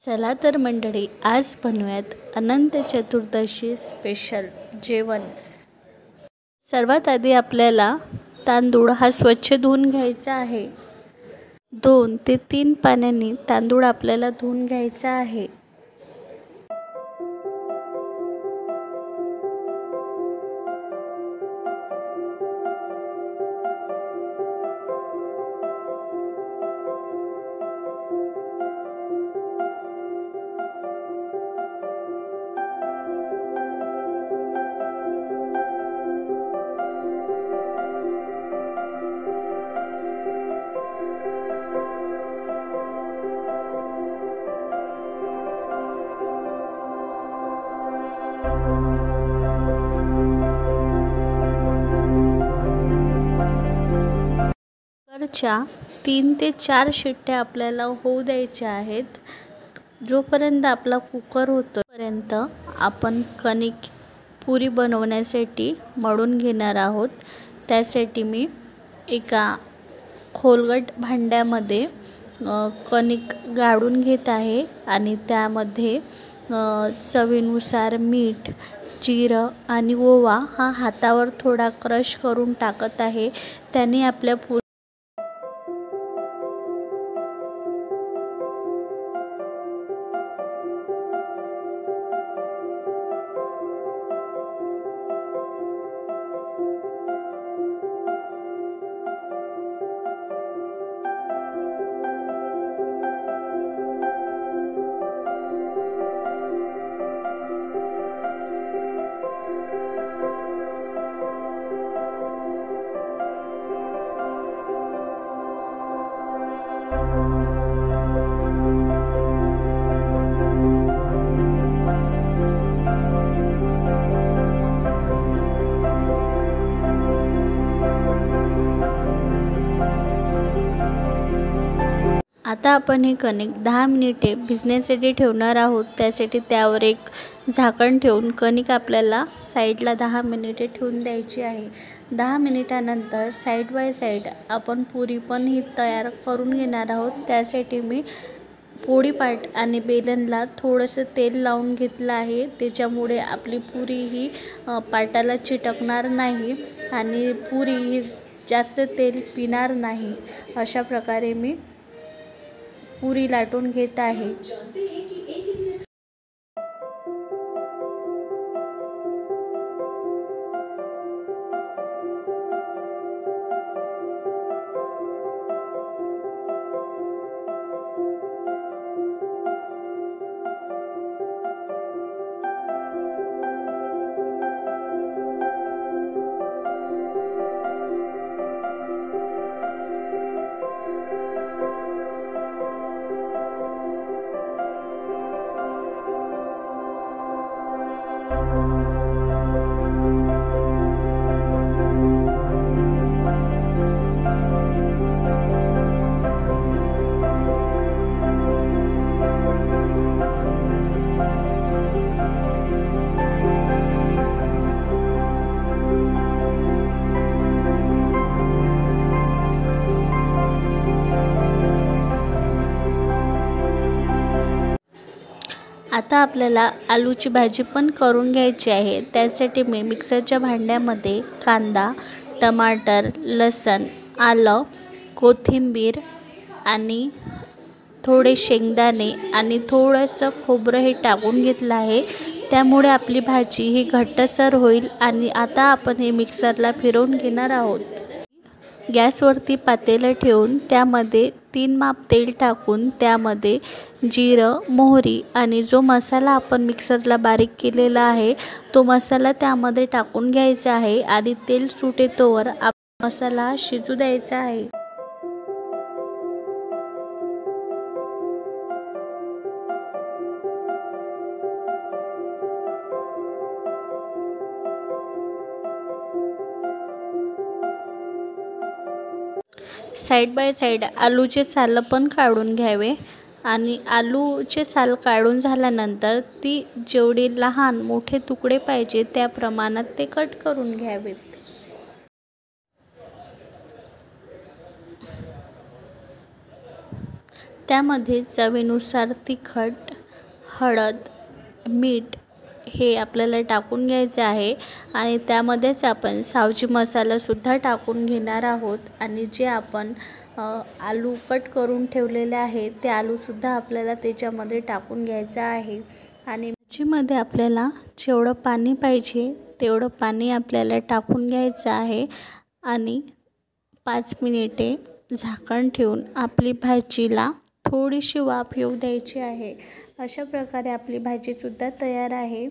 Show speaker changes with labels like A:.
A: चला तर मंडळी, आज बनवूयात अनंत चतुर्दशी स्पेशल जेवण। सर्वात आधी आपल्याला तांदूळ हा स्वच्छ धुवून घ्यायचा आहे। 2 ते 3 पाण्याने तांदूळ आपल्याला धुवून घ्यायचा आहे। कुकरच्या 3 ते 4 शिट्ट्या आपल्याला होऊ द्यायच्या आहेत। जोपर्यंत आपला कुकर होतो तोपर्यंत आपण कणिक पुरी बनवण्यासाठी मळून घेणार आहोत। त्यासाठी मी एका खोलगट भांड्यामध्ये कणिक गाळून घेत आहे आणि त्यामध्ये चवीनुसार मीठ, जिरं आणि ओवा हा हातावर थोडा क्रश करून टाकत आहे। त्याने आपल्या आता आपण हे कणिक 10 मिनिटे भिजण्यासाठी ठेवणार आहोत। त्यासाठी त्यावर एक झाकण ठेवून कणिक आपल्याला साईडला 10 मिनिटे ठेवून द्यायची आहे। 10 मिनिटानंतर साईड बाय साईड आपण पुरी पण ही तयार करून घेणार आहोत। त्यासाठी मी पोळीपाट आणि बेलनला थोडंसं तेल लावून घेतलं आहे। त्याच्यामुळे आपली पुरी ही पाटाला चिटकणार नाही आणि पुरी ही जास्त तेल पिणार नाही। अशा प्रकारे मी पुरी लाटून घेत आहे। आता आपल्याला आलूची भाजी पण करून घ्यायची आहे। त्यासाठी मी मिक्सरच्या भांड्यामध्ये कांदा, टमाटर, लसूण, आलं, कोथिंबीर आणि थोडे शेंगदाणे आणि थोडंसं खोबरं हे टाकून घेतलं आहे। त्यामुळे आपली भाजी ही घट्टसर होईल। आणि आता आपण हे मिक्सरला फिरवून घेणार आहोत। गॅसवरती पातेलं ठेवून त्यामध्ये 3 माप तेल टाकून त्यामध्ये जिरं, मोहरी आणि जो मसाला आपण मिक्सरला बारीक केलेला आहे तो मसाला त्यामध्ये टाकून घ्यायचा आहे आणि तेल सुटेतोवर आपला मसाला शिजू द्यायचा आहे। साइड बाय साइड आलूचे साल पण काढून घ्यावे आणि आलूचे साल काढून झाल्यानंतर ती जेवढे लहान मोठे तुकडे पाहिजे त्या प्रमाणात ते कट करून घ्यावेत। त्यामध्ये चवीनुसार तिखट, हळद, मीठ हे आपल्याला टाकून घ्यायचे आहे आणि त्यामध्येच आपण सावजी मसालासुद्धा टाकून घेणार आहोत आणि जे आपण आलू कट करून ठेवलेले आहे ते आलूसुद्धा आपल्याला त्याच्यामध्ये टाकून घ्यायचं आहे आणि भाजीमध्ये आपल्याला जेवढं पाणी पाहिजे तेवढं पाणी आपल्याला टाकून घ्यायचं आहे आणि 5 मिनिटे झाकण ठेवून आपली भाजीला थोडीशी वाफ येऊ द्यायची आहे। अशा प्रकारे आपली भाजीसुद्धा तयार आहे।